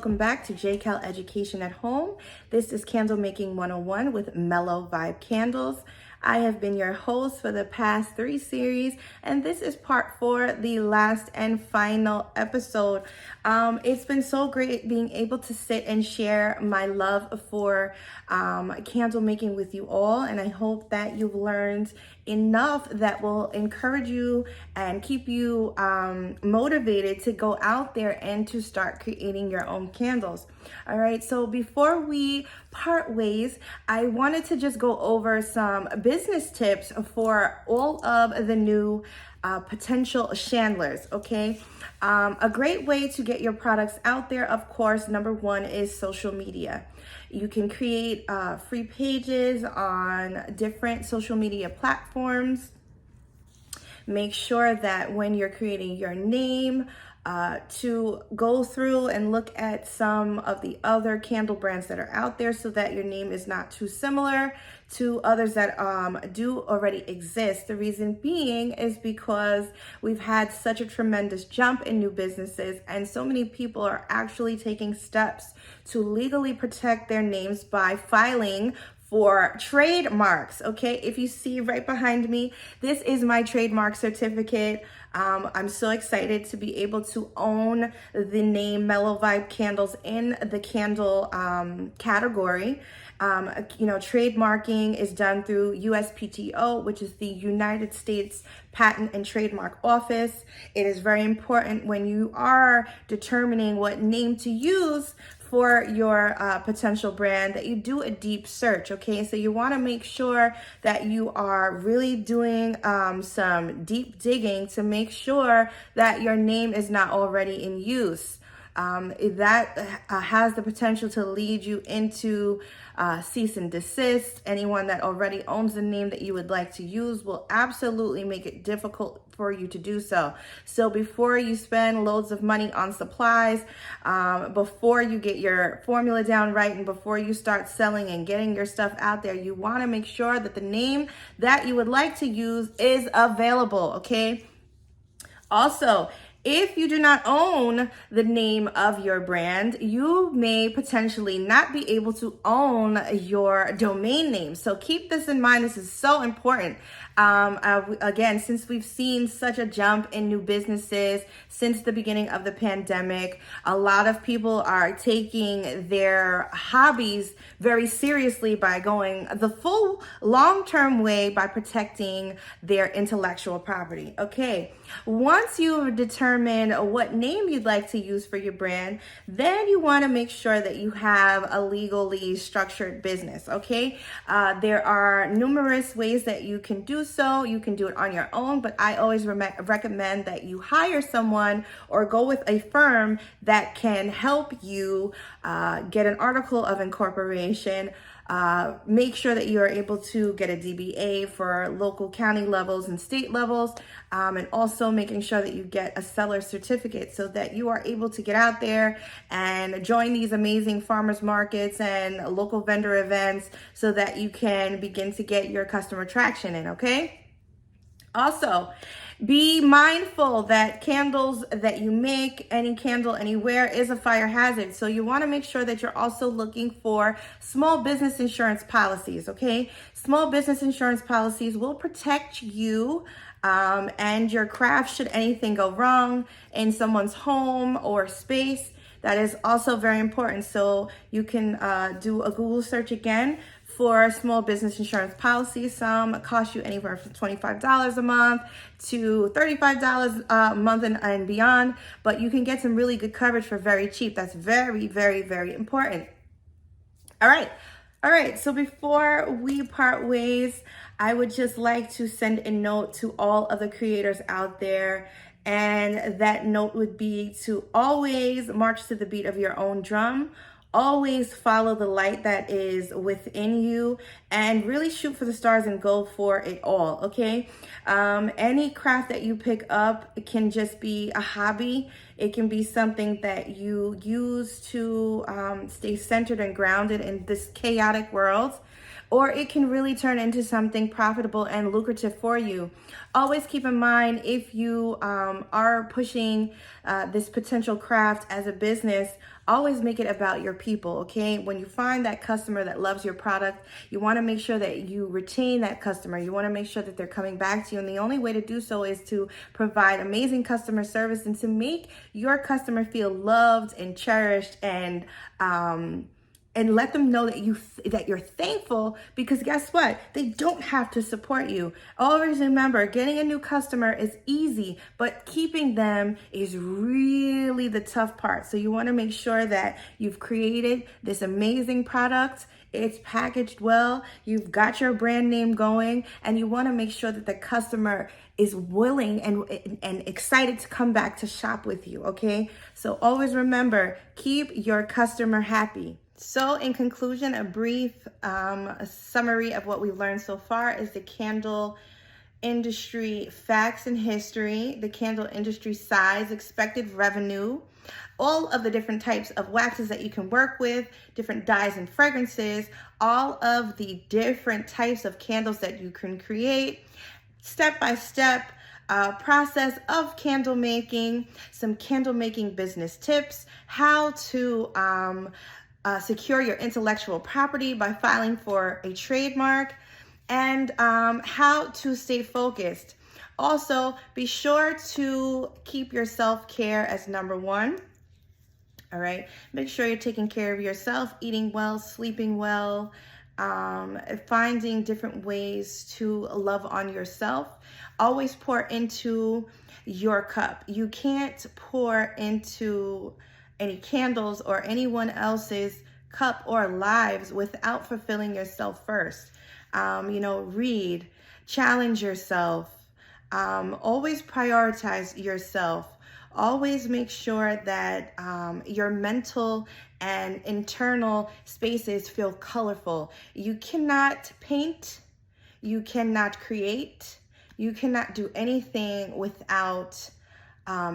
welcome back to JCAL Education at Home. This is Candle Making 101 with Mellow Vibe Candles. I have been your host for the past 3 series, and this is part 4, the last and final episode. It's been so great being able to sit and share my love for candle making with you all, and I hope that you've learned enough that will encourage you and keep you motivated to go out there and to start creating your own candles. All right, so before we part ways, I wanted to just go over some business tips for all of the new potential chandlers, okay? A great way to get your products out there, of course, number 1 is social media. You can create free pages on different social media platforms. Make sure that when you're creating your name, to go through and look at some of the other candle brands that are out there so that your name is not too similar to others that do already exist. The reason being is because we've had such a tremendous jump in new businesses, and so many people are actually taking steps to legally protect their names by filing for trademarks. Okay, if you see right behind me, this is my trademark certificate. I'm so excited to be able to own the name Mellow Vibe Candles in the candle category. Trademarking is done through USPTO, which is the United States Patent and Trademark Office. It is very important when you are determining what name to use for your potential brand that you do a deep search, okay? So you wanna make sure that you are really doing some deep digging to make sure that your name is not already in use. That has the potential to lead you into cease and desist. Anyone that already owns the name that you would like to use will absolutely make it difficult for you to do so. So before you spend loads of money on supplies, before you get your formula down right, and before you start selling and getting your stuff out there, you want to make sure that the name that you would like to use is available, okay? Also, if you do not own the name of your brand, you may potentially not be able to own your domain name. So keep this in mind. This is so important. Again, since we've seen such a jump in new businesses since the beginning of the pandemic, a lot of people are taking their hobbies very seriously by going the full long-term way by protecting their intellectual property. Okay, once you've determined what name you'd like to use for your brand, then you want to make sure that you have a legally structured business, okay? There are numerous ways that you can do so. You can do it on your own, but I always recommend that you hire someone or go with a firm that can help you get an article of incorporation. Make sure that you are able to get a DBA for local county levels and state levels, and also making sure that you get a seller certificate so that you are able to get out there and join these amazing farmers markets and local vendor events so that you can begin to get your customer traction in, okay? Also, be mindful that candles that you make, any candle anywhere, is a fire hazard. So you want to make sure that you're also looking for small business insurance policies, okay? Small business insurance policies will protect you and your craft should anything go wrong in someone's home or space. That is also very important. So you can do a Google search again for small business insurance policies. Some cost you anywhere from $25 a month to $35 a month and beyond, but you can get some really good coverage for very cheap. That's very, very, very important. All right, so before we part ways, I would just like to send a note to all of the creators out there, and that note would be to always march to the beat of your own drum. Always follow the light that is within you and really shoot for the stars and go for it all, okay? Any craft that you pick up, it can just be a hobby. It can be something that you use to stay centered and grounded in this chaotic world. Or it can really turn into something profitable and lucrative for you. Always keep in mind, if you are pushing this potential craft as a business, always make it about your people, okay? When you find that customer that loves your product, you want to make sure that you retain that customer. You want to make sure that they're coming back to you. And the only way to do so is to provide amazing customer service and to make your customer feel loved and cherished, and let them know that you're thankful, because guess what? They don't have to support you. Always remember, getting a new customer is easy, but keeping them is really the tough part. So you want to make sure that you've created this amazing product, it's packaged well, you've got your brand name going, and you want to make sure that the customer is willing and excited to come back to shop with you, okay? So always remember, keep your customer happy. So in conclusion, a brief summary of what we've learned so far is the candle industry facts and history, the candle industry size, expected revenue, all of the different types of waxes that you can work with, different dyes and fragrances, all of the different types of candles that you can create, step-by-step process of candle making, some candle making business tips, how to secure your intellectual property by filing for a trademark, and how to stay focused. Also, be sure to keep your self-care as number one. All right, make sure you're taking care of yourself, eating well, sleeping well, finding different ways to love on yourself. Always pour into your cup. You can't pour into any candles or anyone else's cup or lives without fulfilling yourself first. Read, challenge yourself, always prioritize yourself. Always make sure that your mental and internal spaces feel colorful. You cannot paint, you cannot create, you cannot do anything without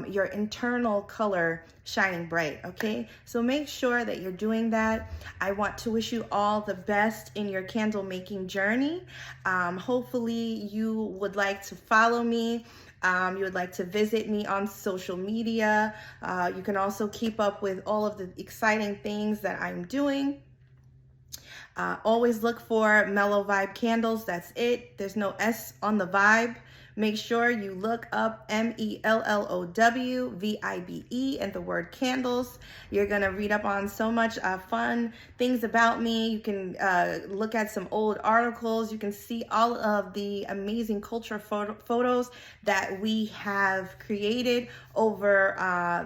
your internal color shining bright, okay? So make sure that you're doing that. I want to wish you all the best in your candle making journey. Hopefully you would like to follow me. You would like to visit me on social media. You can also keep up with all of the exciting things that I'm doing. Always look for Mellow Vibe Candles. That's it. There's no S on the vibe. Make sure you look up MELLOWVIBE and the word candles. You're going to read up on so much fun things about me. You can look at some old articles. You can see all of the amazing culture photos that we have created over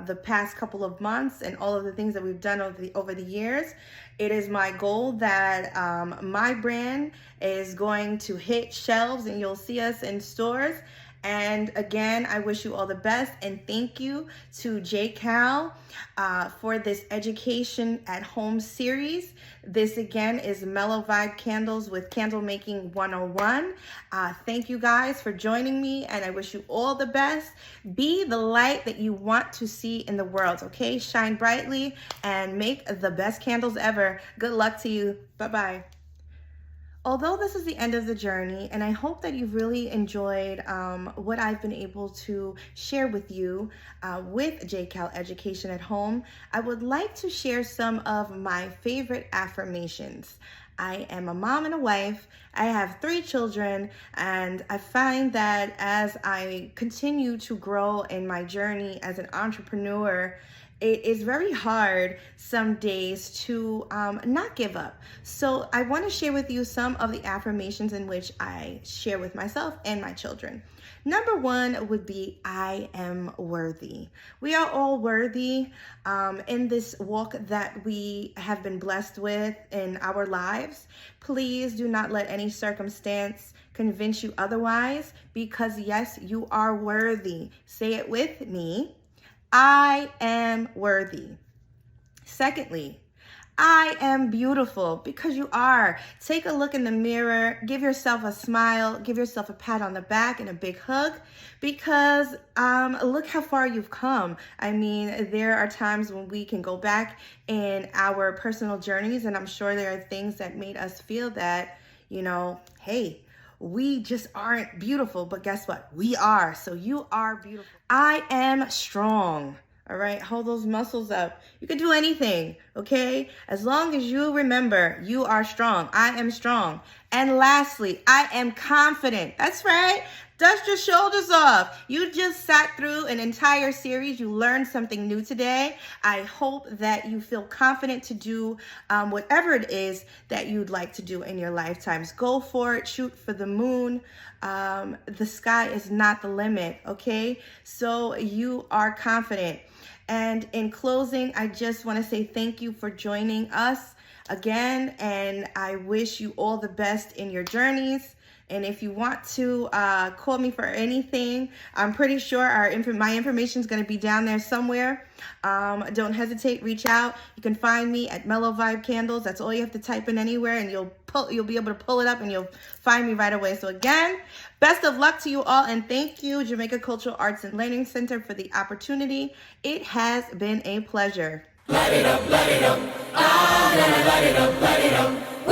the past couple of months, and all of the things that we've done over the years. It is my goal that my brand is going to hit shelves and you'll see us in stores. And again, I wish you all the best, and thank you to JCAL for this Education at Home series. This again is Mellow Vibe Candles with Candle Making 101. Thank you guys for joining me, and I wish you all the best. Be the light that you want to see in the world, okay? Shine brightly and make the best candles ever. Good luck to you. Bye-bye. Although this is the end of the journey, and I hope that you've really enjoyed what I've been able to share with you with JCAL Education at Home, I would like to share some of my favorite affirmations. I am a mom and a wife. I have 3 children, and I find that as I continue to grow in my journey as an entrepreneur, it is very hard some days to not give up. So I want to share with you some of the affirmations in which I share with myself and my children. Number 1 would be, I am worthy. We are all worthy in this walk that we have been blessed with in our lives. Please do not let any circumstance convince you otherwise, because yes, you are worthy. Say it with me. I am worthy. Secondly, I am beautiful, because you are. Take a look in the mirror, give yourself a smile, give yourself a pat on the back and a big hug, because look how far you've come. I mean, there are times when we can go back in our personal journeys, and I'm sure there are things that made us feel that, hey, we just aren't beautiful, but guess what? We are. So you are beautiful. I am strong. All right, hold those muscles up. You can do anything, okay? As long as you remember, you are strong. I am strong. And lastly, I am confident. That's right. Dust your shoulders off. You just sat through an entire series. You learned something new today. I hope that you feel confident to do whatever it is that you'd like to do in your lifetimes. Go for it. Shoot for the moon. The sky is not the limit, okay? So you are confident. And in closing, I just want to say thank you for joining us again, and I wish you all the best in your journeys. And if you want to call me for anything, I'm pretty sure my information is going to be down there somewhere. Don't hesitate, reach out. You can find me at Mellow Vibe Candles. That's all you have to type in anywhere, and you'll be able to pull it up, and you'll find me right away. So again, best of luck to you all, and thank you, Jamaica Cultural Arts and Learning Center, for the opportunity. It has been a pleasure. Light it up, light it up. I'm gonna light it up, light it up.